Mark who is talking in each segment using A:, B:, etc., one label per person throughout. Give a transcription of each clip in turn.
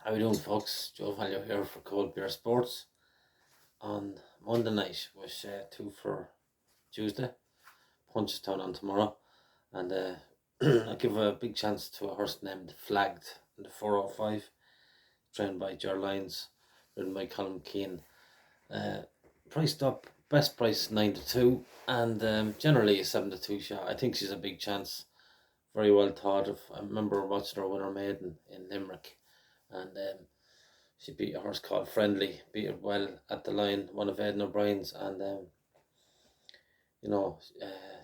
A: How we doing, folks? Joe Value here for Cold Beer Sports on Monday night with 2 for Tuesday. Punchestown on tomorrow, and I give a big chance to a horse named Flagged in the 405, trained by Ger Lyons, ridden by Colin Keane. Priced up, best price 9 to 2, and generally a 7 to 2 shot. I think she's a big chance. Very well thought of. I remember watching her win her maiden in Limerick, and she beat a horse called Friendly, beat it well at the line, one of Aidan O'Brien's, and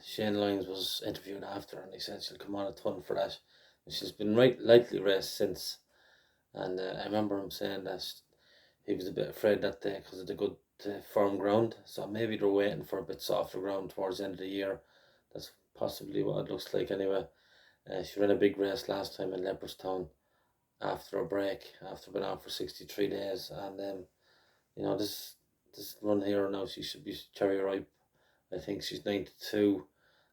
A: Shane Lyons was interviewed after, and he said she'll come on a ton for that. And she's been lightly raced since, and I remember him saying that he was a bit afraid that day because of the good firm ground, so maybe they're waiting for a bit softer ground towards the end of the year. That's possibly what it looks like anyway. She ran a big race last time in Leopardstown after a break, after being out for 63 days, and this run here now, she should be cherry ripe. I think she's 9 to 2,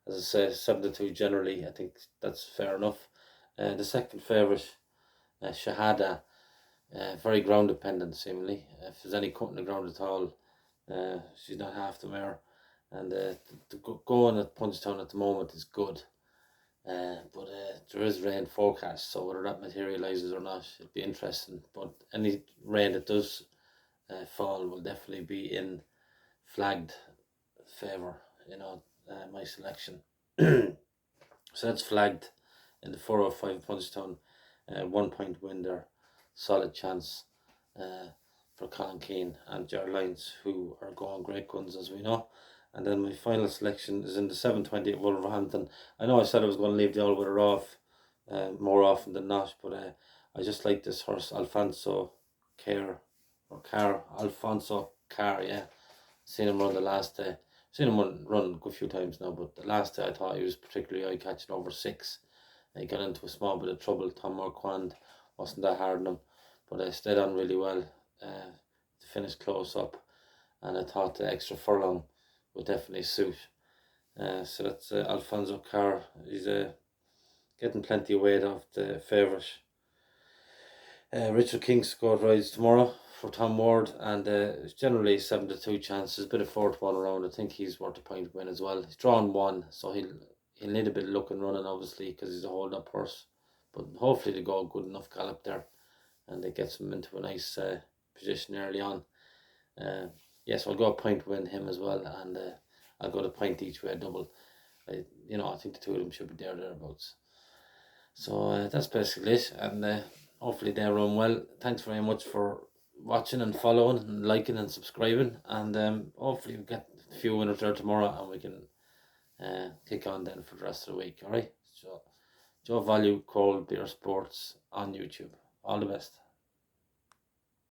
A: as I say, 7 to 2 generally. I think that's fair enough. The second favourite, Shahada, very ground dependent seemingly. If there's any cut in the ground at all, she's not half the mare, and the going at Punchestown at the moment is good. But there is rain forecast, so whether that materialises or not, it'll be interesting. But any rain that does fall will definitely be in Flagged favour, my selection. So that's Flagged in the 405 Punchestown. 1 point win there, solid chance for Colin Keane and Ger Lyons, who are going great guns as we know. And then my final selection is in the 720 at Wolverhampton. I know I said I was going to leave the all-weather off more often than not, but I just like this horse, Alfonso Carr, yeah. Seen him run the last day. Seen him run a good few times now, but the last day I thought he was particularly eye-catching over 6. He got into a small bit of trouble. Tom Marquand wasn't that hard on him, but I stayed on really well to finish close up, and I thought the extra furlong would definitely suit. So that's Alfonso Carr. He's getting plenty of weight off the favourite. Richard Kingscourt rides tomorrow for Tom Ward, and it's generally 7 to 2 chances. A bit of 4 to 1 around. I think he's worth a point win as well. He's drawn 1, so he'll need a bit of luck and running, obviously, because he's a hold-up horse. But hopefully they go a good enough gallop there, and it gets him into a nice position early on. Yes, I'll go a point win him as well, and I'll go to point each way double. I think the two of them should be thereabouts. So that's basically it, and hopefully they run well. Thanks very much for watching and following and liking and subscribing, and hopefully we get a few winners there tomorrow, and we can kick on then for the rest of the week. All right, so Joe Value Cold Beer Sports on YouTube. All the best.